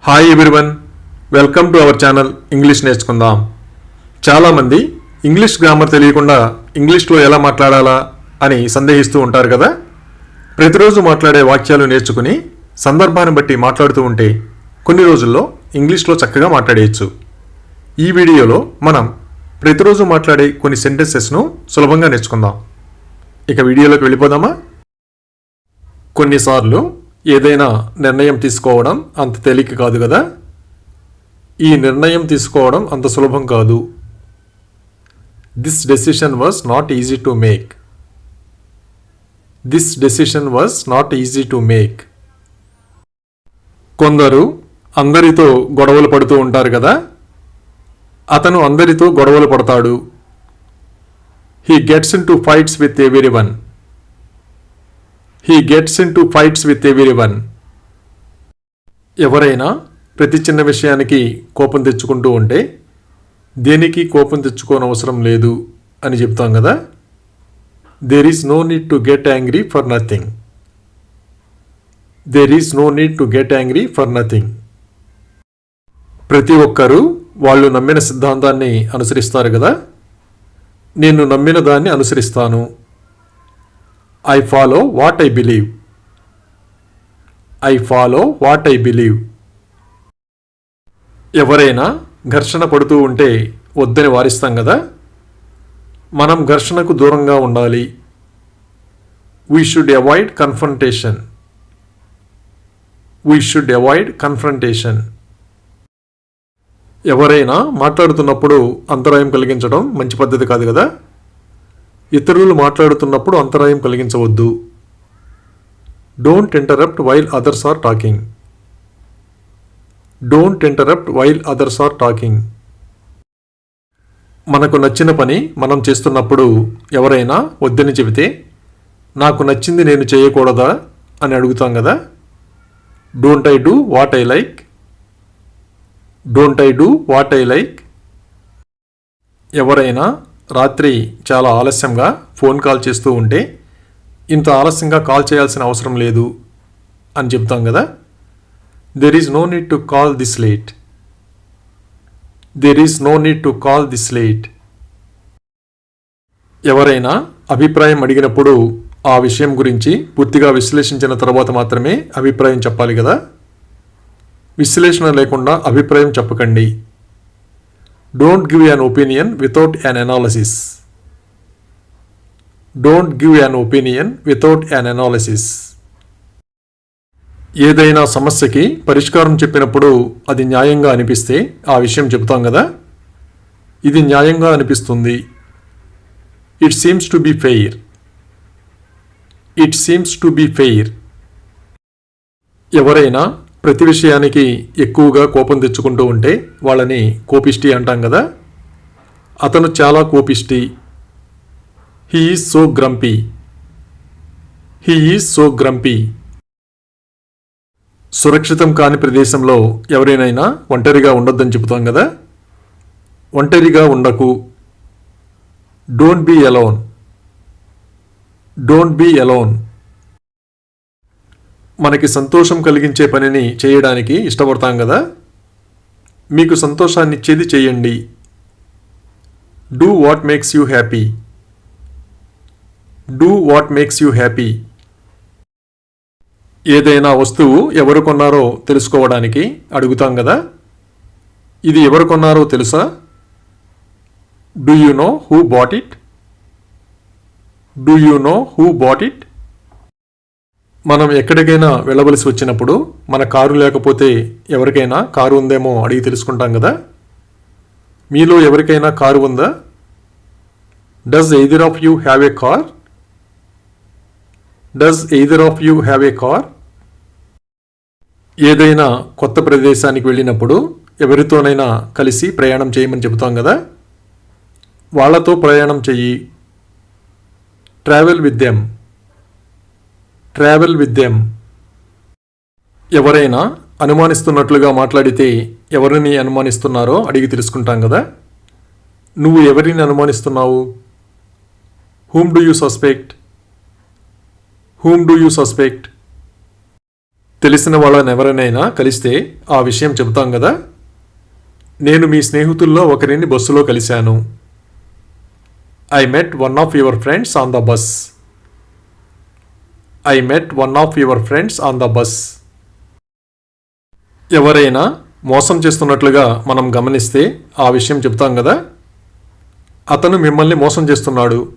Hi everyone, welcome to our channel English నేర్చుకుందాం. చాలామంది English grammar తెలియకుండా ఇంగ్లీష్లో ఎలా మాట్లాడాలా అని సందేహిస్తూ ఉంటారు కదా. ప్రతిరోజు మాట్లాడే వాక్యాలు నేర్చుకుని సందర్భాన్ని బట్టి మాట్లాడుతూ ఉంటే కొన్ని రోజుల్లో ఇంగ్లీష్లో చక్కగా మాట్లాడేయచ్చు. ఈ వీడియోలో మనం ప్రతిరోజు మాట్లాడే కొన్ని సెంటెన్సెస్ను సులభంగా నేర్చుకుందాం. ఇక వీడియోలోకి వెళ్ళిపోదామా? కొన్నిసార్లు ఏదైనా నిర్ణయం తీసుకోవడం అంత తేలిక కాదు కదా. ఈ నిర్ణయం తీసుకోవడం అంత సులభం కాదు. This decision was not easy to make. This decision was not easy to make. కొందరు అందరితో గొడవలు పడుతూ ఉంటారు కదా. అతను అందరితో గొడవలు పడతాడు. He gets in to fights with everyone. He gets into fights with everyone. ఎవరైనా ప్రతి చిన్న విషయానికి కోపం తెచ్చుకుంటూ ఉంటే దేనికి కోపం తెచ్చుకోనవసరం లేదు అని చెప్తాం కదా. There is no need to get angry for nothing. There is no need to get angry for nothing. ప్రతి ఒక్కరూ వాళ్ళు నమ్మిన సిద్ధాంతాన్ని అనుసరిస్తారు కదా. నేను నమ్మిన దాన్ని అనుసరిస్తాను. I follow what I believe. I follow what I believe. ఎవరైనా ఘర్షణ పడుతూ ఉంటే వద్దని వారిస్తాం కదా. మనం ఘర్షణకు దూరంగా ఉండాలి. We should avoid confrontation. We should avoid confrontation. ఎవరైనా మాట్లాడుతున్నప్పుడు అంతరాయం కలిగించడం మంచి పద్ధతి కాదు కదా. ఇతరులు మాట్లాడుతున్నప్పుడు అంతరాయం కలిగించవద్దు. Don't interrupt while others are talking. Don't interrupt while others are talking. మనకు నచ్చిన పని మనం చేస్తున్నప్పుడు ఎవరైనా వద్దని చెబితే నాకు నచ్చింది నేను చేయకూడదా అని అడుగుతాం కదా. Don't I do what I like. Don't I do what I like. ఎవరైనా రాత్రి చాలా ఆలస్యంగా ఫోన్ కాల్ చేస్తూ ఉంటే ఇంత ఆలస్యంగా కాల్ చేయాల్సిన అవసరం లేదు అని చెప్తాం కదా. There is no need to call this late. There is no need to call this late. ఎవరైనా అభిప్రాయం అడిగినప్పుడు ఆ విషయం గురించి పూర్తిగా విశ్లేషించిన తర్వాత మాత్రమే అభిప్రాయం చెప్పాలి కదా. విశ్లేషణ లేకుండా అభిప్రాయం చెప్పకండి. Don't give an opinion without an analysis. Don't give an opinion without an analysis. ఏదైనా సమస్యకి పరిష్కారం చెప్పినప్పుడు అది న్యాయంగా అనిపిస్తే ఆ విషయం చెబుతాం కదా. ఇది న్యాయంగా అనిపిస్తుంది. It seems to be fair. It seems to be fair. ఎవరైనా ప్రతి విషయానికి ఎక్కువగా కోపం తెచ్చుకుంటూ ఉంటే వాళ్ళని కోపిష్టి అంటాం కదా. అతను చాలా కోపిష్టి. He is so grumpy. He is so grumpy. సురక్షితం కాని ప్రదేశంలో ఎవరైనా ఒంటరిగా ఉండొద్దని చెబుతాం కదా. ఒంటరిగా ఉండకు. Don't be alone. Don't be alone. మనకి సంతోషం కలిగించే పనిని చేయడానికి ఇష్టపడతాం కదా. మీకు సంతోషాన్ని ఇచ్చేది చేయండి. Do what makes you happy. Do what makes you happy. ఏదైనా వస్తువు ఎవరు కొన్నారో తెలుసుకోవడానికి అడుగుతాం కదా. ఇది ఎవరు కొన్నారో తెలుసా? Do you know who bought it. Do you know who bought it. మనం ఎక్కడికైనా వెళ్ళవలసి వచ్చినప్పుడు మన కారు లేకపోతే ఎవరికైనా కారు ఉందేమో అడిగి తెలుసుకుంటాం కదా. మీలో ఎవరికైనా కారు ఉందా? Does either of you have a car. Does either of you have a car. ఏదైనా కొత్త ప్రదేశానికి వెళ్ళినప్పుడు ఎవరితోనైనా కలిసి ప్రయాణం చేయమని చెబుతాం కదా. వాళ్ళతో ప్రయాణం చెయ్యి. Travel with them. Travel with them. ఎవరైనా అనుమానిస్తున్నట్లుగా మాట్లాడితే ఎవరిని అనుమానిస్తున్నారో అడిగి తెలుసుకుంటాం కదా. నువ్వు ఎవరిని అనుమానిస్తున్నావు? Whom do you suspect. Whom do you suspect. తెలిసిన వాళ్ళని ఎవరినైనా కలిస్తే ఆ విషయం చెబుతాం కదా. నేను మీ స్నేహితుల్లో ఒకరిని బస్సులో కలిశాను. I met one of your friends on the bus. I met one of your friends on the bus. ఎవరైనా మోసం చేస్తున్నట్లుగా మనం గమనిస్తే ఆ విషయం చెప్తాం కదా. అతను మిమ్మల్ని మోసం చేస్తున్నాడు.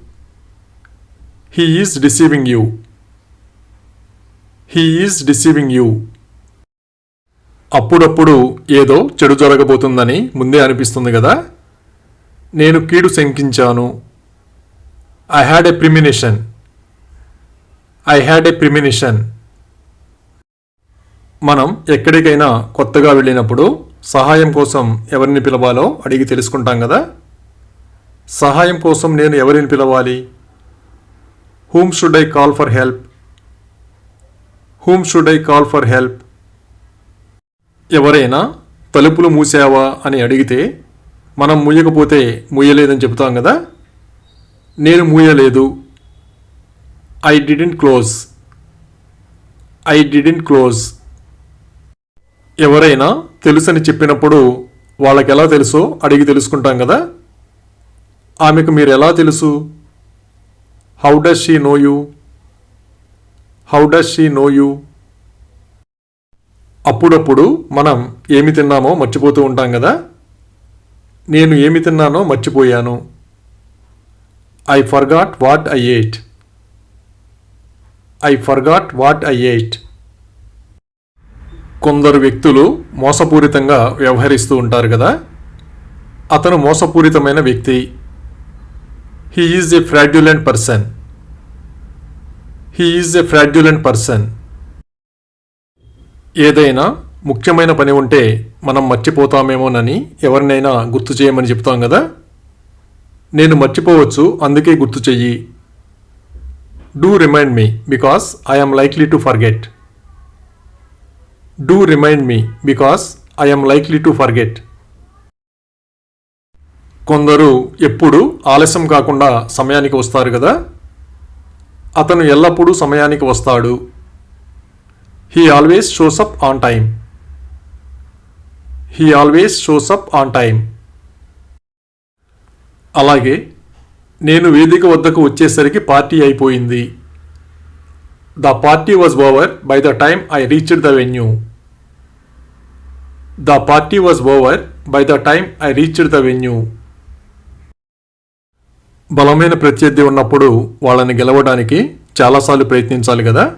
He is deceiving you. He is deceiving you. అప్పుడప్పుడు ఏదో చెడు జరగబోతుందని ముందే అనిపిస్తుంది కదా. నేను కీడు శంకించాను. I had a premonition. I had a premonition. మనం ఎక్కడికైనా కొత్తగా వెళ్ళినప్పుడు సహాయం కోసం ఎవరిని పిలవాలో అడిగి తెలుసుకుంటాం కదా. సహాయం కోసం నేను ఎవరిని పిలవాలి? Whom should I call for help? Whom should I call for help? ఎవరైనా తలుపులు మూసావా అని అడిగితే మనం మూయకపోతే మూయలేదని చెబుతాం కదా. నేను మూయలేదు. I didn't close. I didn't close. ఎవరైనా తెలుసని చెప్పినప్పుడు వాళ్ళకి ఎలా తెలుసో అడిగి తెలుసుకుంటాం కదా. ఆమెకు మీరు ఎలా తెలుసు? How does she know you? How does she know you? అప్పుడప్పుడు మనం ఏమి తిన్నామో మర్చిపోతూ ఉంటాం కదా. నేను ఏమి తిన్నానో మర్చిపోయాను. I forgot what I ate. I forgot what I ate. కొందరు వ్యక్తులు మోసపూరితంగా వ్యవహరిస్తూ ఉంటారు కదా. అతను మోసపూరితమైన వ్యక్తి. He is a fraudulent person. He is a fraudulent person. ఏదైనా ముఖ్యమైన పని ఉంటే మనం మర్చిపోతామేమోనని ఎవరినైనా గుర్తు చేయమని చెప్తాం కదా. నేను మర్చిపోవచ్చు, అందుకే గుర్తు చెయ్యి. Do remind me because I am likely to forget. Do remind me because I am likely to forget. కొందరు ఎప్పుడు ఆలస్యం కాకుండా సమయానికి వస్తారు కదా. అతను ఎల్లప్పుడూ సమయానికి వస్తాడు. He always shows up on time. He always shows up on time. అలాగే నేను వేదిక వద్దకు వచ్చేసరికి పార్టీ అయిపోయింది. The party was over by the time I reached the venue. The party was over by the time I reached the venue. బలమైన ప్రత్యర్థి ఉన్నప్పుడు వాళ్ళని గెలవడానికి చాలాసార్లు ప్రయత్నించాలి కదా.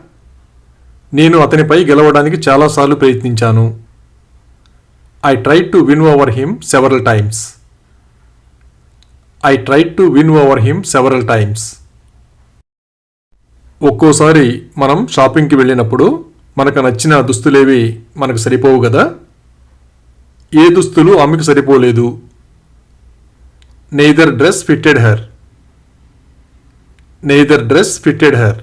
నేను అతనిపై గెలవడానికి చాలాసార్లు ప్రయత్నించాను. I tried to win over him several times. I tried to win over him several times. ఒక్కోసారి మనం షాపింగ్కి వెళ్ళినప్పుడు మనకు నచ్చిన దుస్తులేవి మనకు సరిపోవు కదా. ఏ దుస్తులు ఆమెకు సరిపోలేదు. Neither dress fitted her. Neither dress fitted her.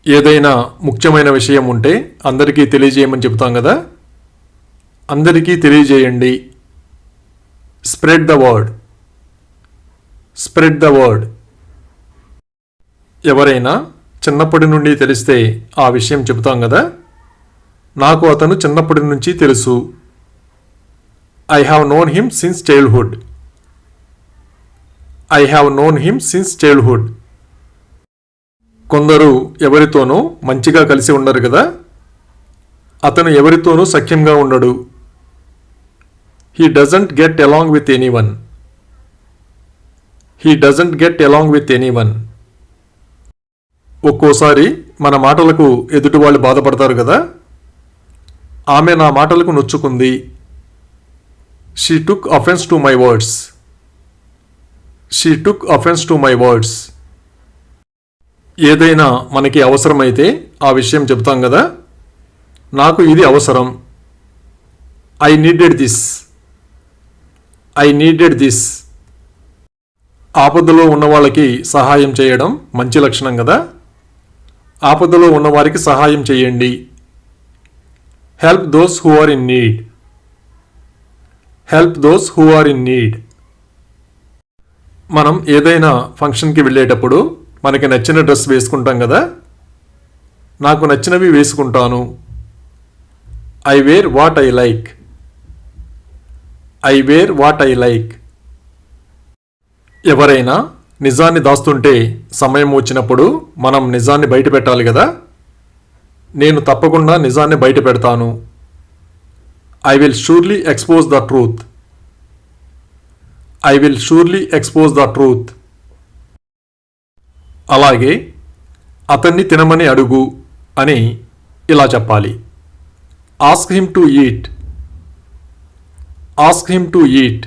ఏదైనా ముఖ్యమైన విషయం ఉంటే అందరికీ తెలియజేయమని చెబుతాం కదా. అందరికీ తెలియజేయండి. Spread the word. Spread the word. ఎవరైనా చిన్నప్పటి నుండి తెలిస్తే ఆ విషయం చెబుతాం కదా. నాకు అతను చిన్నప్పటి నుంచి తెలుసు. I have known him since childhood. I have known him since childhood. కొందరు ఎవరితోనూ మంచిగా కలిసి ఉండరు కదా. అతను ఎవరితోనూ సఖ్యంగా ఉండడు. He doesn't get along with anyone. He doesn't get along with anyone. ఒక్కోసారి మన మాటలకు ఎదుటి వాళ్ళు బాధపడతారు కదా. ఆమె నా మాటలకు నొచ్చుకుంది. She took offence to my words. She took offence to my words. ఏదైనా మనకి అవసరమైతే ఆ విషయం చెప్తాం కదా. నాకు ఇది అవసరం. I needed this. I needed this. ఆపదలో ఉన్న వాళ్ళకి సహాయం చేయడం మంచి లక్షణం కదా. ఆపదలో ఉన్నవారికి సహాయం చేయండి. Help those who are in need. Help those who are in need. మనం ఏదైనా ఫంక్షన్కి వెళ్ళేటప్పుడు మనకి నచ్చిన డ్రెస్ వేసుకుంటాం కదా. నాకు నచ్చినవి వేసుకుంటాను. I wear what I like. I wear what I like. ఎవరైనా నిజాన్ని దాస్తుంటే సమయం వచ్చినప్పుడు మనం నిజాన్ని బయట పెట్టాలి కదా. నేను తప్పకుండా నిజాన్ని బయట పెడతాను. I will surely expose the truth. I will surely expose the truth. అలాగే అతన్ని తినమని అడుగు అని ఇలా చెప్పాలి. Ask him to eat. Ask him to eat.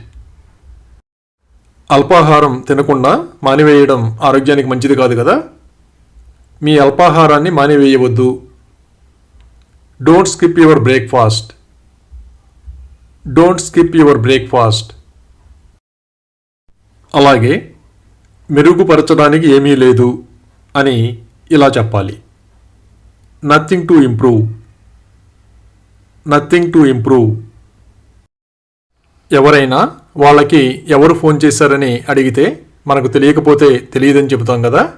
అల్పాహారం తినకుండా మానివేయడం ఆరోగ్యానికి మంచిది కాదు కదా. మీ అల్పాహారాన్ని మానివేయవద్దు. Don't skip your breakfast. Don't skip your breakfast. అలాగే మెరుగుపరచడానికి ఏమీ లేదు అని ఇలా చెప్పాలి. Nothing to improve. Nothing to improve. ఎవరైనా వాళ్ళకి ఎవరు ఫోన్ చేశారని అడిగితే మనకు తెలియకపోతే తెలియదని చెబుతాం కదా.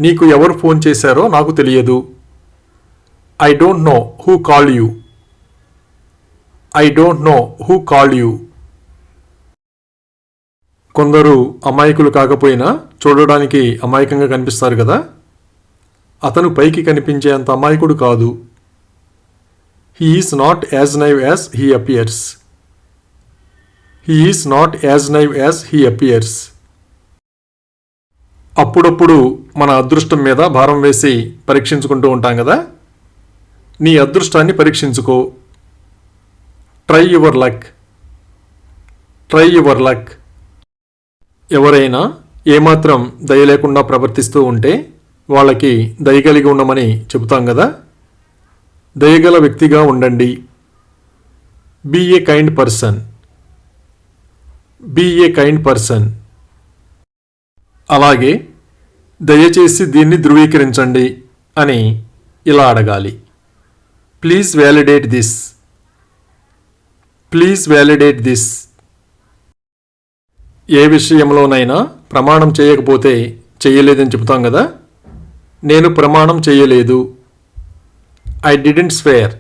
నీకు ఎవరు ఫోన్ చేశారో నాకు తెలియదు. I don't know who called you. I don't know who called you. కొందరు అమాయకులు కాకపోయినా చూడడానికి అమాయకంగా కనిపిస్తారు కదా. అతను పైకి కనిపించే అంత అమాయకుడు కాదు. He is not as naive as he appears. He is not as naive as he appears. అప్పుడప్పుడు మన అదృష్టం మీద భారం వేసి పరీక్షించుకుంటూ ఉంటాం కదా. నీ అదృష్టాన్ని పరీక్షించుకో. Try your luck. Try your luck. ఎవరైనా ఏమాత్రం దయ లేకుండా ప్రవర్తిస్తూ ఉంటే వాళ్ళకి దయ కలిగి ఉండమని చెబుతాం కదా. దయగల వ్యక్తిగా ఉండండి. Be a kind person. Be a kind person. అలాగే దయచేసి దీన్ని ధృవీకరించండి అని ఇలా అడగాలి. Please validate this. Please validate this. ఏ విషయంలోనైనా ప్రమాణం చేయకపోతే చేయలేదని చెబుతాం కదా. నేను ప్రమాణం చేయలేదు. I didn't swear.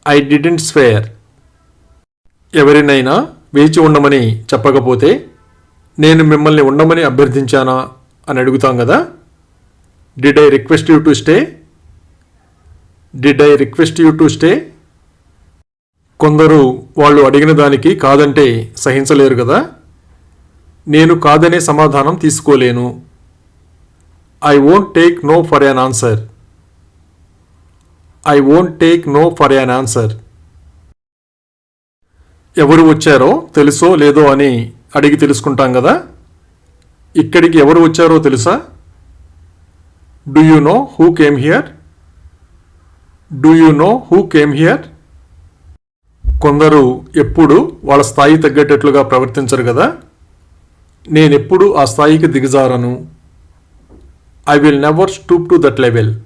I didn't swear. ఎవరినైనా వేచి ఉండమని చెప్పకపోతే నేను మిమ్మల్ని ఉండమని అభ్యర్థించానా అని అడుగుతాం కదా. Did I request you to stay. Did I request you to stay. కొందరు వాళ్ళు అడిగిన దానికి కాదంటే సహించలేరు కదా. నేను కాదనే సమాధానం తీసుకోలేను. I won't take no for an answer. I won't take no for an answer. ఎవరు వచ్చారో తెలుసో లేదో అని అడిగి తెలుసుకుంటాం కదా. ఇక్కడికి ఎవరు వచ్చారో తెలుసా. Do you know who came here. Do you know who came here. కొందరు ఎప్పుడు వాళ్ళ స్థాయి తగ్గేటట్లుగా ప్రవర్తించరు కదా. నేనెప్పుడు ఆ స్థాయికి దిగజారను. I will never stoop to that level.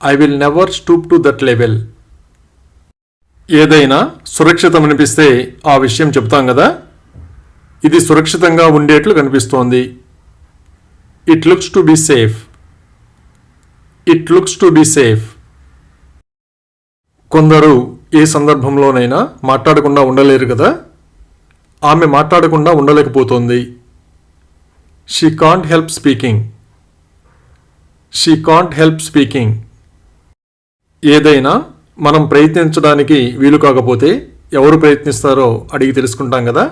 I will never stoop to that level. ఏదైనా సురక్షితమనిపిస్తే ఆ విషయం చెప్తాం కదా. ఇది సురక్షితంగా ఉండేట్లు కనిపిస్తోంది. It looks to be safe. It looks to be safe. కొందరు ఏ సందర్భంలోనైనా మాట్లాడకుండా ఉండలేరు కదా. ఆమె మాట్లాడకుండా ఉండలేకపోతోంది. She can't help speaking. She can't help speaking. ఏదైనా మనం ప్రయత్నించడానికి వీలు కాకపోతే ఎవరు ప్రయత్నిస్తారో అడిగి తెలుసుకుంటాం కదా.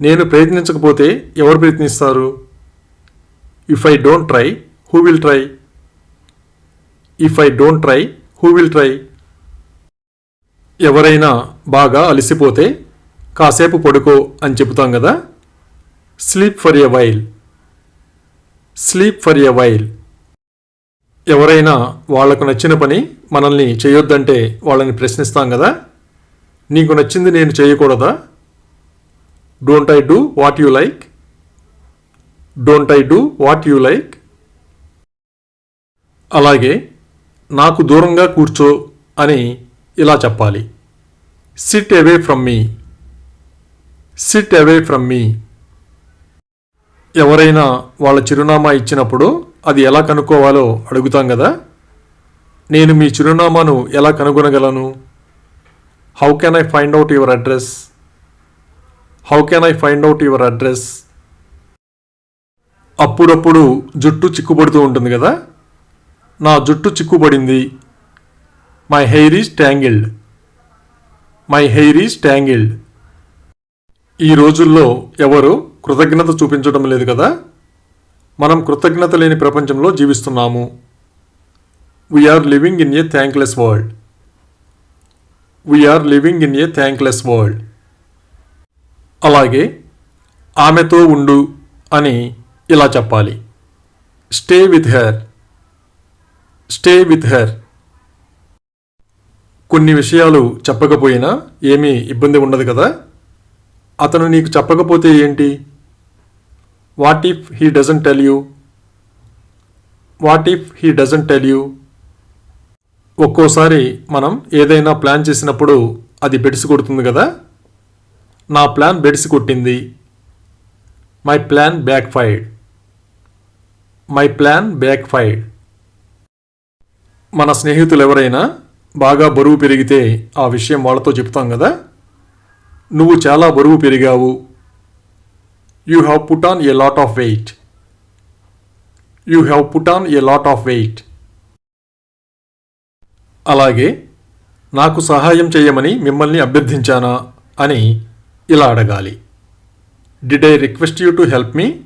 నేను ప్రయత్నించకపోతే ఎవరు ప్రయత్నిస్తారు. If I don't try who will try. If I don't try who will try. ఎవరైనా బాగా అలసిపోతే కాసేపు పడుకో అని చెబుతాం కదా. Sleep for a while. Sleep for a while. ఎవరైనా వాళ్లకు నచ్చిన పని మనల్ని చేయొద్దంటే వాళ్ళని ప్రశ్నిస్తాం కదా. నీకు నచ్చింది నేను చేయకూడదా. Don't I do what you like. Don't I do what you like. అలాగే నాకు దూరంగా కూర్చో అని ఇలా చెప్పాలి. SIT away from me. SIT away from మీ. ఎవరైనా వాళ్ళ చిరునామా ఇచ్చినప్పుడు అది ఎలా కనుక్కోవాలో అడుగుతాం కదా. నేను మీ చిరునామాను ఎలా కనుగొనగలను? How can I find out your address? How can I find out your address? అప్పుడప్పుడు జుట్టు చిక్కుపడుతూ ఉంటుంది కదా. నా జుట్టు చిక్కుపడింది. My hair is tangled. My hair is tangled. ఈ రోజుల్లో ఎవరు కృతజ్ఞత చూపించడం లేదు కదా. మనం కృతజ్ఞత లేని ప్రపంచంలో జీవిస్తున్నాము. We are living in a thankless world. We are living in a thankless world. అలాగే ఆమెతో ఉండు అని ఇలా చెప్పాలి. Stay with her. Stay with her. కొన్ని విషయాలు చెప్పకపోయినా ఏమీ ఇబ్బంది ఉండదు కదా. అతను నీకు చెప్పకపోతే ఏంటి? What if he doesn't tell you? What if he doesn't tell you? ఒక్కోసారి మనం ఏదైనా ప్లాన్ చేసినప్పుడు అది బెడిసి కొడుతుంది కదా. నా ప్లాన్ బెడిసి కొట్టింది. My plan back fired. My plan back fired. మన స్నేహితులు ఎవరైనా బాగా బరువు పెరిగితే ఆ విషయం వాళ్ళతో చెప్తాం కదా. నువ్వు చాలా బరువు పెరిగావు. You have put on a lot of weight. You have put on a lot of weight. అలాగే నాకు సహాయం చేయమని మిమ్మల్ని అభ్యర్థించానా అని ఇలా అడగాలి. Did I request you to help me?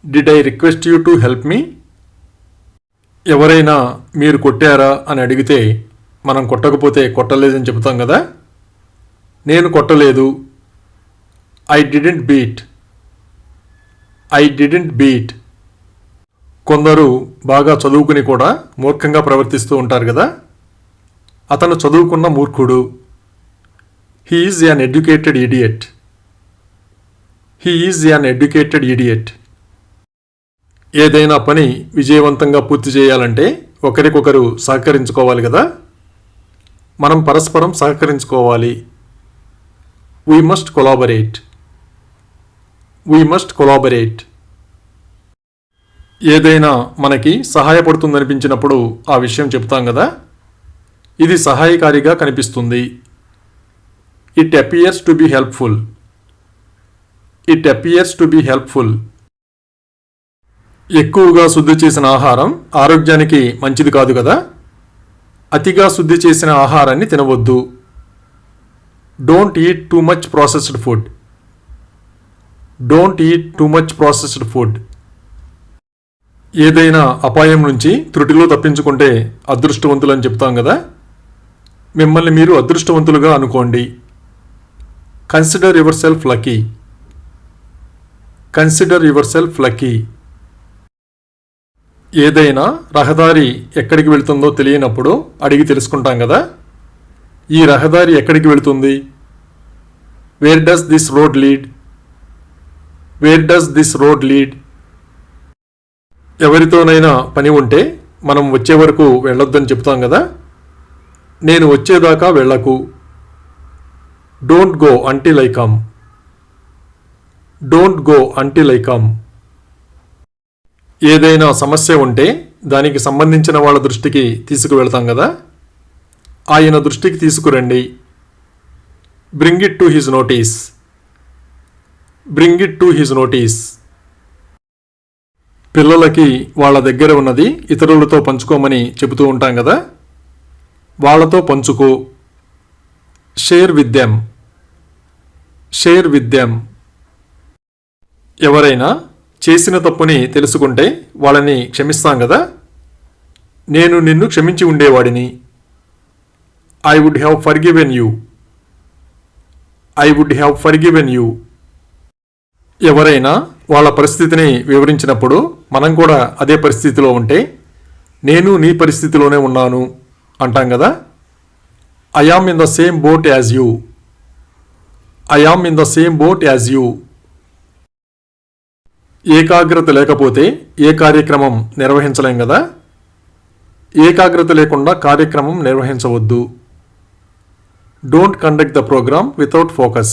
Did I request you to help me? ఎవరైనా మీరు కొట్టారా అని అడిగితే మనం కొట్టకపోతే కొట్టలేదని చెబుతాం కదా. నేను కొట్టలేదు. I didn't beat. I didn't beat. కొందరు బాగా చదువుకుని కూడా మూర్ఖంగా ప్రవర్తిస్తూ ఉంటారు కదా. అతను చదువుకున్న మూర్ఖుడు. He is an educated idiot. He is an educated idiot. ఏదైనా పని విజయవంతంగా పూర్తి చేయాలంటే ఒకరికొకరు సహకరించుకోవాలి కదా. మనం పరస్పరం సహకరించుకోవాలి. We must collaborate. We must collaborate. ఏదైనా మనకి సహాయపడుతుందనిపించినప్పుడు ఆ విషయం చెప్తాం కదా. ఇది సహాయకారిగా కనిపిస్తుంది. It appears to be helpful. It appears to be helpful. ఎక్కువగా శుద్ధి చేసిన ఆహారం ఆరోగ్యానికి మంచిది కాదు కదా. అతిగా శుద్ధి చేసిన ఆహారాన్ని తినవద్దు. Don't eat too much processed food. Don't eat too much processed food. ఏదైనా అపాయం నుంచి త్రుటిలో తప్పించుకుంటే అదృష్టవంతులని చెప్తాం కదా. మిమ్మల్ని మీరు అదృష్టవంతులుగా అనుకోండి. Consider your self lucky. Consider your self lucky. ఏదైనా రహదారి ఎక్కడికి వెళ్తుందో తెలియనప్పుడు అడిగి తెలుసుకుంటాం కదా. ఈ రహదారి ఎక్కడికి వెళుతుంది? Where does this road lead? Where does this road lead? ఎవరితోనైనా పని ఉంటే మనం వచ్చే వరకు వెళ్ళొద్దని చెప్తాం కదా. నేను వచ్చేదాకా వెళ్ళకు. Don't go until I come. Don't go until I come. ఏదైనా సమస్య ఉంటే దానికి సంబంధించిన వాళ్ళ దృష్టికి తీసుకువెళ్తాం కదా. ఆయన దృష్టికి తీసుకురండి. Bring it to his notice. Bring it to his notice. పిల్లలకి వాళ్ళ దగ్గర ఉన్నది ఇతరులతో పంచుకోమని చెబుతూ ఉంటాం కదా. వాళ్ళతో పంచుకో. Share with them. Share with them. ఎవరైనా చేసిన తప్పుని తెలుసుకుంటే వాళ్ళని క్షమిస్తాం కదా. నేను నిన్ను క్షమించి ఉండేవాడిని. I would have forgiven you. I would have forgiven you. ఎవరైనా వాళ్ళ పరిస్థితిని వివరించినప్పుడు మనం కూడా అదే పరిస్థితిలో ఉంటే నేను నీ పరిస్థితిలోనే ఉన్నాను అంటాం కదా. I am in the same boat as you. I am in the same boat as you. ఏకాగ్రత లేకపోతే ఏ కార్యక్రమం నిర్వహించలేం కదా. ఏకాగ్రత లేకుండా కార్యక్రమం నిర్వహించవద్దు. Don't conduct the program without focus.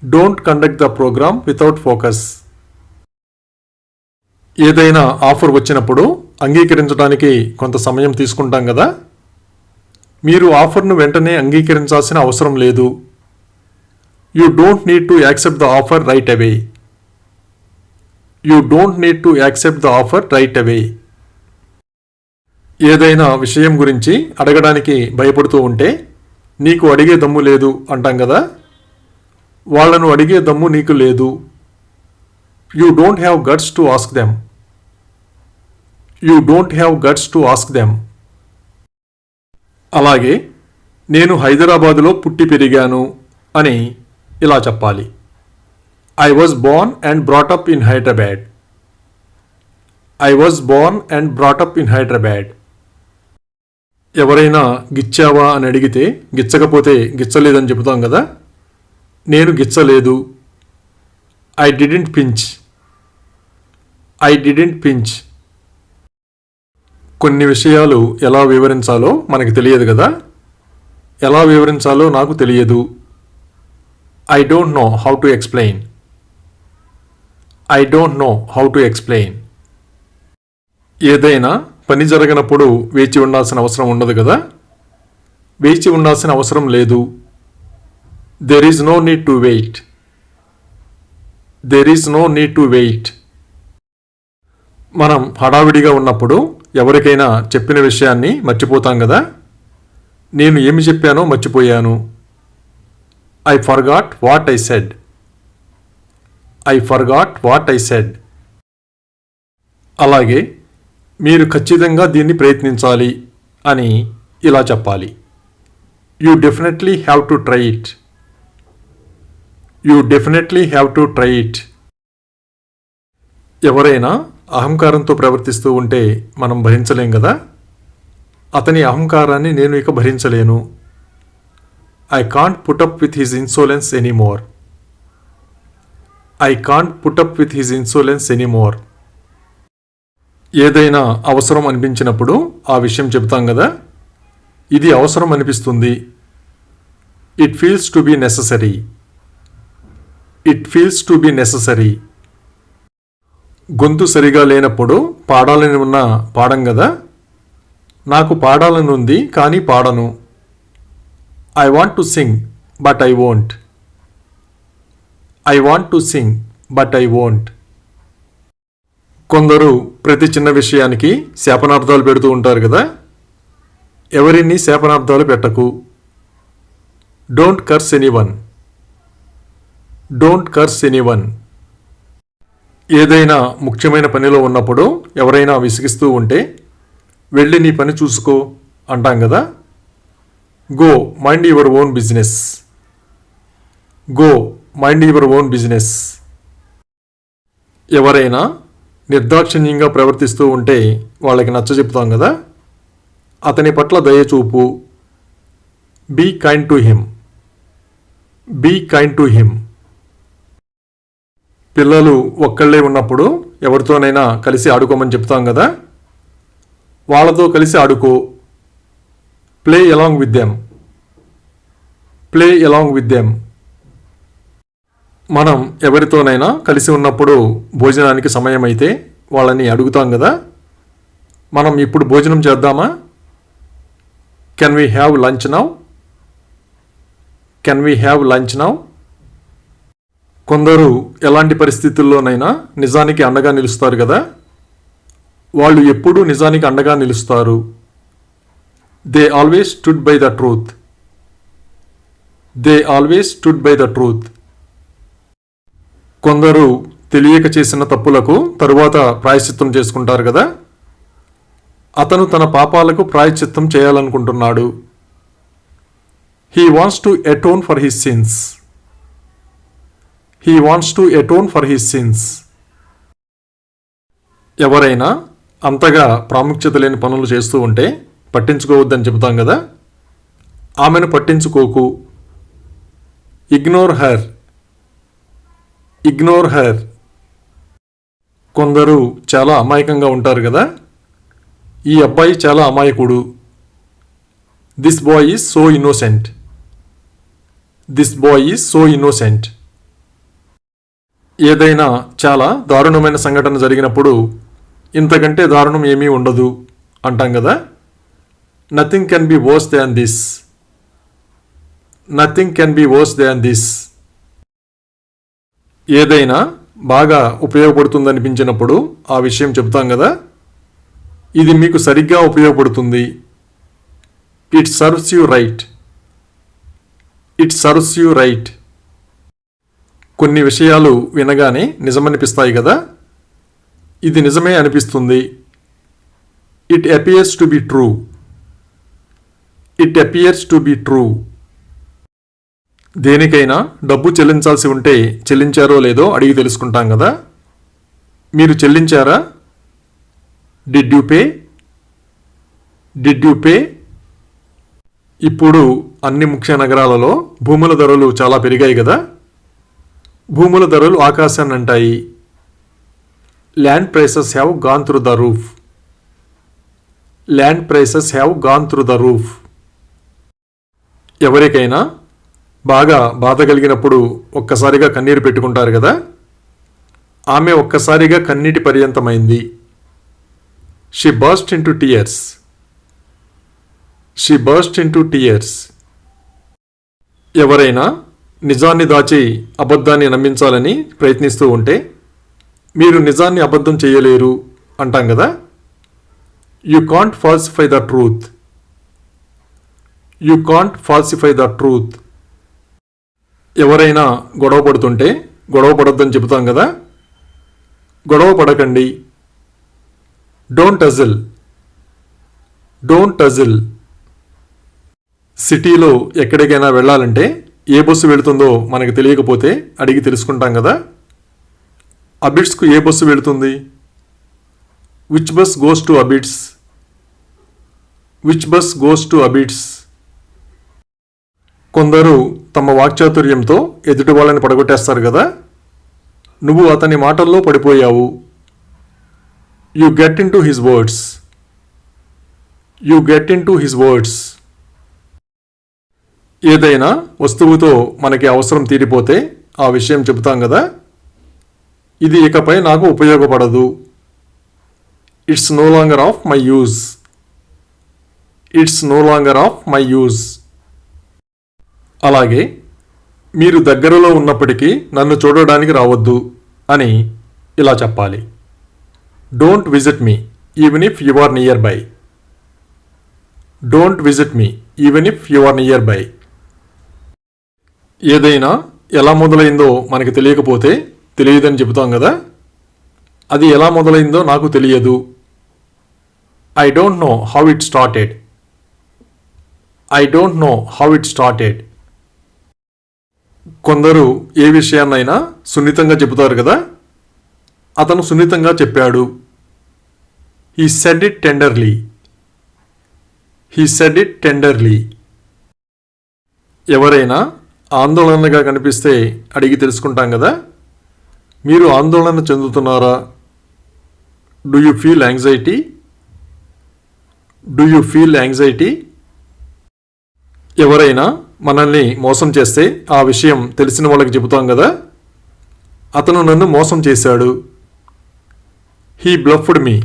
Don't conduct the program without focus. ఏదైనా ఆఫర్ వచ్చినప్పుడు అంగీకరించడానికి కొంత సమయం తీసుకుంటాం కదా. మీరు ఆఫర్ను వెంటనే అంగీకరించాల్సిన అవసరం లేదు. You don't need to accept the offer right away. You don't need to accept the offer right away. ఏదైనా విషయం గురించి అడగడానికి భయపడుతూ ఉంటే నీకు అడిగే దమ్ము లేదు అంటాం కదా. వాళ్ళను అడిగే దమ్ము నీకు లేదు. You don't have guts to ask them. You don't have guts to ask them. అలాగే నేను హైదరాబాదులో పుట్టి పెరిగాను అని ఇలా చెప్పాలి. I was born and brought up in Hyderabad. I was born and brought up in Hyderabad. ఎవరైనా గిచ్చావా అని అడిగితే గిచ్చకపోతే గిచ్చలేదని చెబుతాం కదా. నేను గిచ్చలేదు. I didn't pinch. I didn't pinch. కొన్ని విషయాలు ఎలా వివరించాలో మనకి తెలియదు కదా. ఎలా వివరించాలో నాకు తెలియదు. I don't know how to explain. I don't know how to explain. ఏదైనా పని జరగనప్పుడు వేచి ఉండాల్సిన అవసరం ఉండదు కదా. వేచి ఉండాల్సిన అవసరం లేదు. There is no need to wait. There is no need to wait. మనం హడావిడిగా ఉన్నప్పుడు ఎవరికైనా చెప్పిన విషయాన్ని మర్చిపోతాం కదా. నేను ఏమి చెప్పానో మర్చిపోయాను. I forgot what I said. I forgot what I said. అలాగే మీరు ఖచ్చితంగా దీన్ని ప్రయత్నించాలి అని ఇలా చెప్పాలి. You definitely have to try it. You definitely have to try it. ఎవరైనా అహంకారంతో ప్రవర్తిస్తూ ఉంటే మనం భరించలేం కదా. అతని అహంకారాన్ని నేను ఇక భరించలేను. I can't put up with his insolence anymore. I can't put up with his insolence anymore. ఏదైనా అవసరం అనిపించినప్పుడు ఆ విషయం చెబుతాం కదా. ఇది అవసరం అనిపిస్తుంది. It feels to be necessary. It feels to be necessary. గొంతు సరిగా లేనప్పుడు పాడాలని ఉన్న పాడం కదా. నాకు పాడాలని ఉంది కానీ పాడను. I want to sing but I won't. I want to sing but I won't. కొందరు ప్రతి చిన్న విషయానికి శాపనార్థాలు పెడుతూ ఉంటారు కదా. ఎవరిని శాపనార్థాలు పెట్టకు. Don't curse anyone. Don't curse anyone. ఏదైనా ముఖ్యమైన పనిలో ఉన్నప్పుడు ఎవరైనా విసిగిస్తూ ఉంటే వెళ్ళి నీ పని చూసుకో అంటాం కదా. Go mind your own business. Go mind your own business. ఎవరైనా నిర్దాక్షిణ్యంగా ప్రవర్తిస్తూ ఉంటే వాళ్ళకి నచ్చజెప్పుతాం కదా. అతని పట్ల దయచూపు. Be kind to him. Be kind to him. పిల్లలు ఒక్కళ్ళే ఉన్నప్పుడు ఎవరితోనైనా కలిసి ఆడుకోమని చెప్తాం కదా. వాళ్ళతో కలిసి ఆడుకో. Play along with them. Play along with them. మనం ఎవరితోనైనా కలిసి ఉన్నప్పుడు భోజనానికి సమయం అయితే వాళ్ళని అడుగుతాం కదా. మనం ఇప్పుడు భోజనం చేద్దామా? Can we have lunch now? Can we have lunch now? కొందరు ఎలాంటి పరిస్థితుల్లోనైనా నిజానికి అండగా నిలుస్తారు కదా. వాళ్ళు ఎప్పుడూ నిజానికి అండగా నిలుస్తారు. They always stood by the truth. They always stood by the truth. కొందరు తెలియక చేసిన తప్పులకు తరువాత ప్రాయశ్చిత్తం చేసుకుంటారు కదా. అతను తన పాపాలకు ప్రాయశ్చిత్తం చేయాలనుకుంటున్నాడు. He wants to atone for his sins. He wants to atone for his sins. ఎవరైనా అంతగా ప్రాముఖ్యత లేని పనులు చేస్తూ ఉంటే పట్టించుకోవద్దని చెబుతాం కదా. ఆమెను పట్టించుకోకు. Ignore her. Ignore her. కొందరు చాలా అమాయకంగా ఉంటారు కదా. ఈ అబ్బాయి చాలా అమాయకుడు. This boy is so innocent. This boy is so innocent. ఏదైనా చాలా దారుణమైన సంఘటన జరిగినప్పుడు ఇంతకంటే దారుణం ఏమీ ఉండదు అంటాం కదా. Nothing can be verse than this. Nothing can be verse than this. ఏదైనా బాగా ఉపయోగపడుతుందనిపించినప్పుడు ఆ విషయం చెప్తాం కదా. ఇది మీకు సరిగ్గా ఉపయోగపడుతుంది. It serves you right. It serves you right. కొన్ని విషయాలు వినగానే నిజమనిపిస్తాయి కదా. ఇది నిజమే అనిపిస్తుంది. It appears to be true. It appears to be true. దేనికైనా డబ్బు చెల్లించాల్సి ఉంటే చెల్లించారో లేదో అడిగి తెలుసుకుంటాం కదా. మీరు చెల్లించారా? Did you pay? Did you pay? ఇప్పుడు అన్ని ముఖ్య నగరాలలో భూముల ధరలు చాలా పెరిగాయి కదా. భూముల ధరలు ఆకాశాన్ని అంటాయి. Land prices have gone through the roof. Land prices have gone through the roof. ఎవరికైనా బాగా బాధ కలిగినప్పుడు ఒక్కసారిగా కన్నీరు పెట్టుకుంటారు కదా. ఆమె ఒక్కసారిగా కన్నీటి పర్యంతమైంది. She burst into tears. She burst into tears. ఎవరైనా నిజాన్ని దాచి అబద్ధాన్ని నమ్మించాలని ప్రయత్నిస్తూ ఉంటే మీరు నిజాన్ని అబద్ధం చేయలేరు అంటాం కదా. You can't falsify the truth. You can't falsify the truth. ఎవరైనా గొడవ పడుతుంటే గొడవ పడొద్దని చెబుతాం కదా. గొడవ పడకండి. Don't agile. Don't agile. సిటీలో ఎక్కడికైనా వెళ్ళాలంటే ఏ బస్సు వెళుతుందో మనకు తెలియకపోతే అడిగి తెలుసుకుంటాం కదా. అబిడ్స్కు ఏ బస్సు వెళుతుంది? Which bus goes to Abids? Which bus goes to Abids? కొందరు తమ వాక్చాతుర్యంతో ఎదుటి వాళ్ళని పడగొట్టేస్తారు కదా. నువ్వు అతని మాటల్లో పడిపోయావు. You get in to his words. You get in to his words. ఏదైనా వస్తువుతో మనకి అవసరం తీరిపోతే ఆ విషయం చెబుతాం కదా. ఇది ఇకపై నాకు ఉపయోగపడదు. It's no longer of my use. It's no longer of my use. అలాగే మీరు దగ్గరలో ఉన్నప్పటికీ నన్ను చూడడానికి రావద్దు అని ఇలా చెప్పాలి. Don't visit me even if you are nearby. Don't visit me even if you are nearby. ఏదైనా ఎలా మొదలైందో మనకి తెలియకపోతే తెలియదని చెబుతాం కదా. అది ఎలా మొదలైందో నాకు తెలియదు. I don't know how it started. I don't know how it started. కొందరు ఏ విషయాన్నైనా సున్నితంగా చెబుతారు కదా. అతను సున్నితంగా చెప్పాడు. He said it tenderly. He said it tenderly. ఎవరైనా ఆందోళనగా కనిపిస్తే అడిగి తెలుసుకుంటాం కదా. మీరు ఆందోళన చెందుతున్నారా? Do you feel anxiety? Do you feel anxiety? ఎవరైనా మనల్ని మోసం చేస్తే ఆ విషయం తెలిసిన వాళ్ళకి చెబుతాం కదా. అతను నన్ను మోసం చేశాడు. He bluffed me.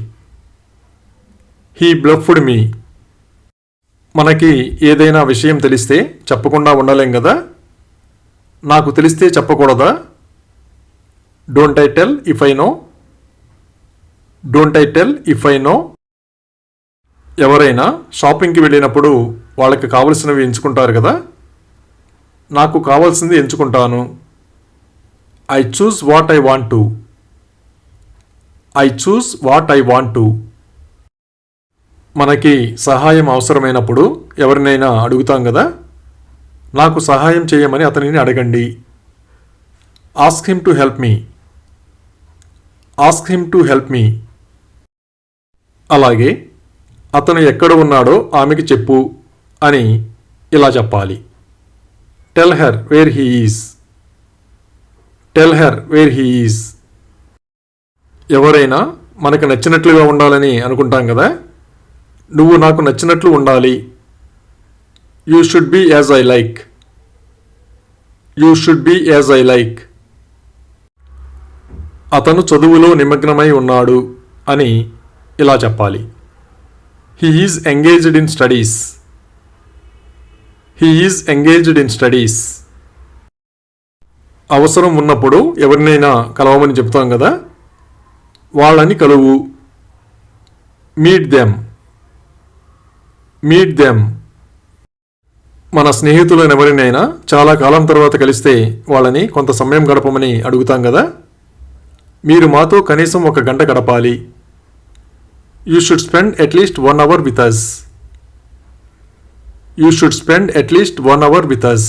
He bluffed me. మనకి ఏదైనా విషయం తెలిస్తే చెప్పకుండా ఉండలేం కదా. నాకు తెలిస్తే చెప్పకూడదా? Don't I tell if I know. Don't I tell if I know. ఎవరైనా షాపింగ్కి వెళ్ళినప్పుడు వాళ్ళకి కావలసినవి ఎంచుకుంటారు కదా. నాకు కావాల్సింది ఎంచుకుంటాను. I choose what I want to. I choose what I want to. మనకి సహాయం అవసరమైనప్పుడు ఎవరినైనా అడుగుతాం కదా. నాకు సహాయం చేయమని అతనిని అడగండి. Ask him to help me. Ask him to help మీ. అలాగే అతను ఎక్కడ ఉన్నాడో ఆమెకి చెప్పు అని ఇలా చెప్పాలి. Tell her where he is. Tell her where he is. ఎవరైనా మనకు నచ్చినట్లుగా ఉండాలని అనుకుంటాం కదా. నువ్వు నాకు నచ్చినట్లు ఉండాలి. You should be as I like. You should be as I like. అతను చదువులో నిమగ్నమై ఉన్నాడు అని ఇలా చెప్పాలి. He is engaged in studies. He is engaged in studies. అవసరం ఉన్నప్పుడు ఎవరినైనా కలవమని చెప్తాం కదా, వాళ్ళని కలువు. Meet them. Meet them. మన స్నేహితులను ఎవరినైనా చాలా కాలం తర్వాత కలిస్తే వాళ్ళని కొంత సమయం గడపమని అడుగుతాం కదా, మీరు మాతో కనీసం 1 గంట గడపాలి. You should spend at least 1 hour with us. You should spend at least 1 hour with us.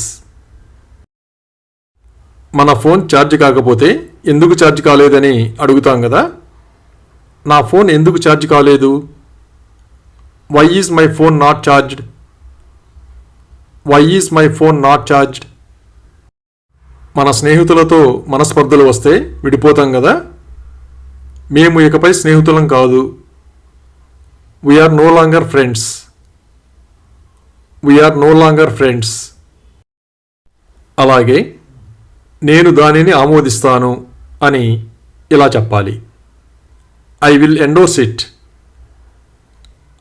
మన ఫోన్ ఛార్జ్ కాకపోతే ఎందుకు ఛార్జ్ కాలేదని అడుగుతాం కదా, నా ఫోన్ ఎందుకు ఛార్జ్ కాలేదు? Why is my phone not charged? Why is my phone not charged? మన స్నేహితులతో మనస్పర్ధలు వస్తే విడిపోతాం కదా, మేము ఇకపై స్నేహితులం కాదు. We're no longer friends. We're no longer friends. అలాగే నేను దానిని ఆమోదిస్తాను అని ఇలా చెప్పాలి. I will endorse it.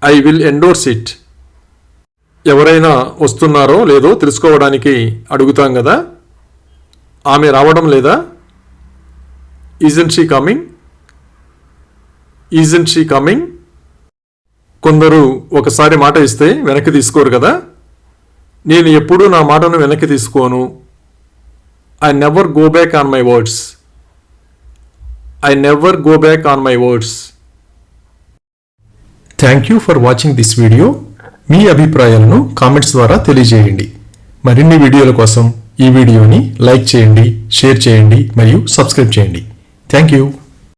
I will endorse it. ఎవరైనా వస్తున్నారో లేదో తెలుసుకోవడానికి అడుగుతాం కదా, ఆమె రావడం లేదా? Isn't she coming? Isn't she coming? కొందరు ఒకసారి మాట ఇస్తే వెనక్కి తీసుకోరు కదా, నేను ఎప్పుడూ నా మాటను వెనక్కి తీసుకోను. I never go back on my words. I never go back on my words. Thank you for watching this video. మీ అభిప్రాయాలను కామెంట్స్ ద్వారా తెలియజేయండి. మరిన్ని వీడియోల కోసం ఈ వీడియోని లైక్ చేయండి, షేర్ చేయండి మరియు సబ్స్క్రైబ్ చేయండి. Thank you.